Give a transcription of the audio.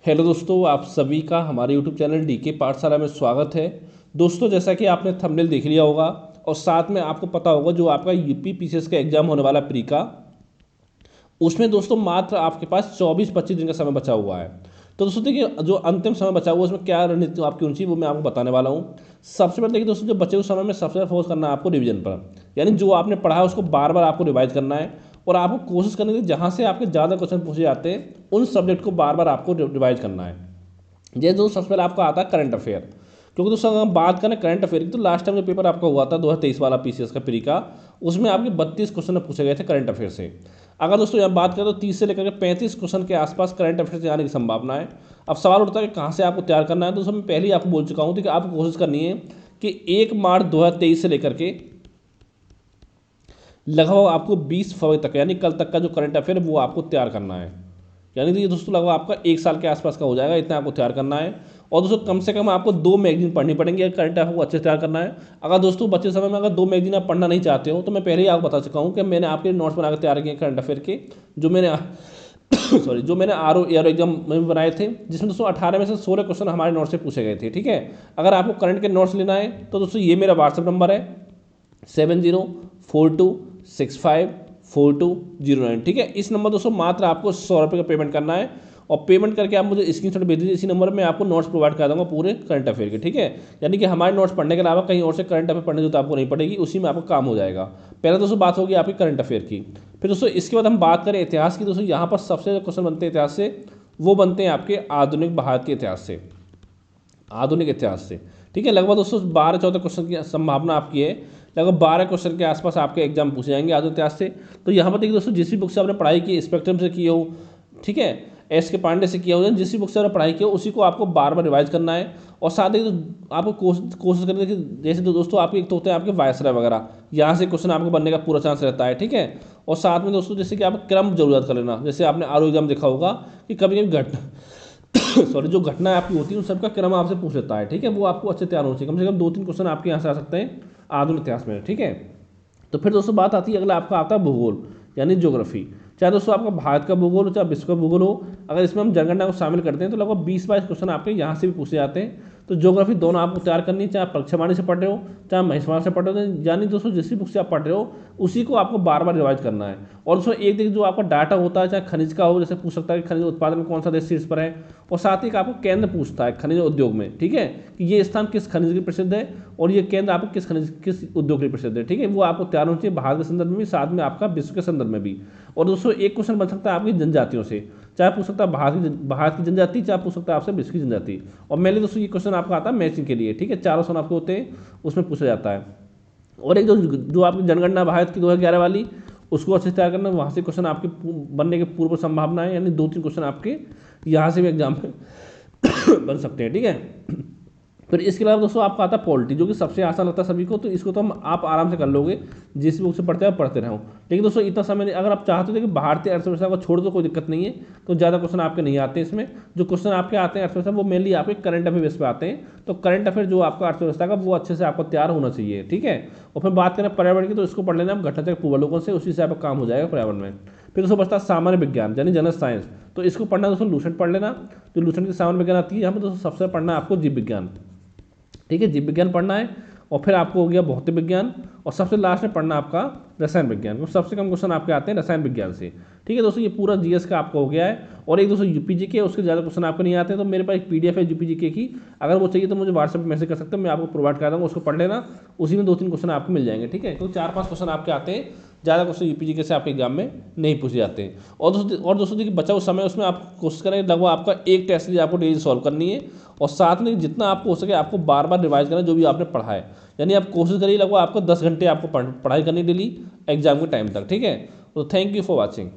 Hello दोस्तों, आप सभी का हमारे यूट्यूब चैनल डीके पाठशाला में स्वागत है। दोस्तों, जैसा कि आपने थंबनेल देख लिया होगा और साथ में आपको पता होगा जो आपका यूपी पीसीएस का एग्जाम होने वाला प्री का, उसमें दोस्तों मात्र आपके पास 24-25 दिन का समय बचा हुआ है। तो दोस्तों देखिए, जो अंतिम समय बचा हुआ है उसमें क्या रणनीति आपकी होनी चाहिए वो मैं आपको बताने वाला हूँ। सबसे पहले देखिए दोस्तों, जो बचे हुए समय में सबसे ज़्यादा फोकस करना है आपको रिवीजन पर, यानी जो आपने पढ़ा है उसको बार बार आपको रिवाइज करना है और आपको कोशिश करनी है जहाँ से आपके ज़्यादा क्वेश्चन पूछे जाते हैं उन सब्जेक्ट को बार बार आपको रिवाइज करना है। ये जो सबसे पहले आपका आता है करंट अफेयर, क्योंकि दोस्तों अगर हम बात करें करंट अफेयर की तो लास्ट टाइम जो पेपर आपका हुआ था 2023 वाला पीसीएस का प्री का, उसमें आपके 32 क्वेश्चन पूछे गए थे करंट अफेयर से। अगर दोस्तों यहाँ बात करें तो 30 से लेकर के 35 क्वेश्चन के आसपास करंट अफेयर से आने की संभावना है। अब सवाल उठता है कि कहाँ से आपको तैयार करना है। तो दोस्तों मैं पहले ही आपको बोल चुका हूँ कि आपको कोशिश करनी है कि 1 मार्च 2023 से लेकर के लगभग आपको 20 फरवरी तक, यानी कल तक का जो करंट अफेयर वो आपको तैयार करना है। यानी तो ये दोस्तों लगभग आपका 1 साल के आसपास का हो जाएगा, इतना आपको तैयार करना है। और दोस्तों कम से कम आपको 2 मैगजीन पढ़नी पड़ेंगी अगर करंट अफेयर को अच्छे से तैयार करना है। अगर दोस्तों बच्चे समय में अगर 2 मैगजीन आप पढ़ना नहीं चाहते हो तो मैं पहले ही आपको बता चुका हूँ कि मैंने आपके नोट्स बनाकर तैयार किए करंट अफेयर के, जो मैंने जो मैंने आर एग्जाम में बनाए थे, जिसमें दोस्तों 18 में से 16 क्वेश्चन हमारे नोट्स से पूछे गए थे। ठीक है, अगर आपको करंट के नोट्स लेना है तो दोस्तों ये मेरा व्हाट्सअप नंबर है 7042654209। ठीक है, इस नंबर दोस्तों मात्र आपको 100 रुपये का पेमेंट करना है और पेमेंट करके आप मुझे स्क्रीनशॉट भेज दीजिए। इसी नंबर में आपको नोट्स प्रोवाइड कर दूंगा पूरे करंट अफेयर के। ठीक है, यानी कि हमारे नोट्स पढ़ने के अलावा कहीं और से करंट अफेयर पढ़ने की जरूरत आपको नहीं पड़ेगी, उसी में आपको काम हो जाएगा। पहले दोस्तों बात होगी आपकी करंट अफेयर की, फिर दोस्तों इसके बाद हम बात करें इतिहास की। दोस्तों यहाँ पर सबसे ज़्यादा क्वेश्चन बनते हैं इतिहास से, वो बनते हैं आपके आधुनिक भारत के इतिहास से, आधुनिक इतिहास से। ठीक है, लगभग दोस्तों 12-14 क्वेश्चन की संभावना आपकी है, लगभग 12 क्वेश्चन के आसपास आपके एग्जाम पूछे जाएंगे आधुनिक इतिहास से। तो यहाँ पर देखिए दोस्तों, जिस भी बुक से आपने पढ़ाई की, स्पेक्ट्रम से की हो, ठीक है, एस के पांडे से किया हो, जिस भी बुक से आपने पढ़ाई की हो उसी को आपको बार बार रिवाइज करना है। और साथ ही तो आपको कोशिश करनी है कि जैसे तो दोस्तों आपके एक तो होते हैं आपके वायसराय वगैरह, यहाँ से क्वेश्चन आपको बनने का पूरा चांस रहता है। ठीक है, और साथ में दोस्तों जैसे कि आप क्रम जरूरत कर लेना, जैसे आपने आर एग्जाम देखा होगा कि कभी कभी सॉरी जो घटना आपकी होती है उन सबका क्रम आपसे पूछ लेता है। ठीक है, वो आपको अच्छे तैयार होना चाहिए, कम से कम 2-3 क्वेश्चन आपके यहाँ से आ सकते हैं आधुनिक इतिहास में। ठीक है, तो फिर दोस्तों बात आती है अगला आपका आता है भूगोल यानी ज्योग्राफी। चाहे दोस्तों आपका भारत का भूगोल हो चाहे विश्व का भूगोल हो, अगर इसमें हम जनगणना को शामिल करते हैं तो लगभग 20-22 क्वेश्चन आपके यहाँ से भी पूछे जाते हैं। तो ज्योग्राफी दोनों आपको तैयार करनी है, चाहे परीक्षावाणी से पढ़ रहे हो चाहे महेशवाणी से पढ़ रहे हो, यानी दोस्तों जिस भी बुक से आप पढ़ रहे हो उसी को आपको बार बार रिवाइज करना है। और दोस्तों एक देखिए जो आपका डाटा होता है, चाहे खनिज का हो, जैसे पूछ सकता है कि खनिज उत्पादन में कौन सा देश शीर्ष पर है, और साथ ही आपको केंद्र पूछता है खनिज उद्योग में। ठीक है, कि ये स्थान किस खनिज के प्रसिद्ध है और ये केंद्र आपको किस खनिज किस उद्योग के प्रसिद्ध है। ठीक है, वो आपको तैयार होना चाहिए भारत के संदर्भ में भी, साथ में आपका विश्व के संदर्भ में भी। और दोस्तों एक क्वेश्चन बन सकता है आपकी जनजातियों से, चाहे पूछ सकता है भारत की जनजाति, चाहे पूछ सकता है आपसे विश्व की जनजाति। और मेनली दोस्तों ये क्वेश्चन आपका आता है मैचिंग के लिए। ठीक है, 4 ऑप्शन आपके होते हैं, उसमें पूछा जाता है। और एक जो आपकी जनगणना भारत की 2011 वाली, उसको अच्छे से तैयार करना, वहाँ से क्वेश्चन आपके बनने की पूर्व संभावना है, यानी 2-3 क्वेश्चन आपके यहाँ से भी एग्जाम में बन सकते हैं। ठीक है, फिर इसके अलावा दोस्तों आपका आता है पॉलिटी, जो कि सबसे आसान लगता है सभी को, तो इसको तो हम आप आराम से कर लोगे, जिस बुक से पढ़ते हैं पढ़ते रहो। लेकिन दोस्तों इतना समय नहीं, अगर आप चाहते हो कि भारतीय अर्थव्यवस्था को छोड़ दो कोई दिक्कत नहीं है, तो ज़्यादा क्वेश्चन आपके नहीं आते इसमें। जो क्वेश्चन आपके आते हैं अर्थव्यवस्था, वो मेनली आपके करंट अफेयर बेस पे आते हैं। तो करंट अफेयर जो आपका अर्थव्यवस्था का, वो अच्छे से आपको तैयार होना चाहिए। ठीक है, और फिर बात करें पर्यावरण की, तो इसको पढ़ लेना आप घटनाचक्र पूर्वावलोकन से, उसी से आपका काम हो जाएगा पर्यावरण में। फिर दोस्तों बचता है सामान्य विज्ञान यानी जनरल साइंस, तो इसको पढ़ना दोस्तों लूसेंट पढ़ लेना, जो लूसेंट की सामान्य विज्ञान आती है। यहाँ पर दोस्तों सबसे पढ़ना है आपको जीव विज्ञान। ठीक है, जीव विज्ञान पढ़ना है, और फिर आपको हो गया भौतिक विज्ञान, और सबसे लास्ट में पढ़ना आपका रसायन विज्ञान। तो सबसे कम क्वेश्चन आपके आते हैं रसायन विज्ञान से। ठीक है दोस्तों, ये पूरा जीएस का आपको हो गया है। और एक दोस्तों यूपीजी के, उसके ज़्यादा क्वेश्चन आपको नहीं आते हैं, तो मेरे पास एक पीडीएफ है यूपीजी के की, अगर वो चाहिए तो मुझे व्हाट्सएप पर मैसेज कर सकते हैं, मैं आपको प्रोवाइड कर दूँगा, उसको पढ़ लेना, उसी में 2-3 क्वेश्चन आपको मिल जाएंगे। ठीक है, तो 4-5 क्वेश्चन आपके आते हैं, ज़्यादा क्वेश्चन यूपीजी के से आपके एग्जाम में नहीं पूछे जाते हैं। और दोस्तों देखिए बचा हुआ समय, उसमें आप कोशिश करें लगभग आपका एक टेस्ट सीरीज आपको डेली सॉल्व करनी है, और साथ में जितना आपको हो सके आपको बार बार रिवाइज करना जो भी आपने पढ़ा है। यानी आप कोशिश करिए लगभग आपको 10 घंटे आपको पढ़ाई करनी डेली एग्जाम के टाइम तक। ठीक है, तो थैंक यू फॉर वॉचिंग।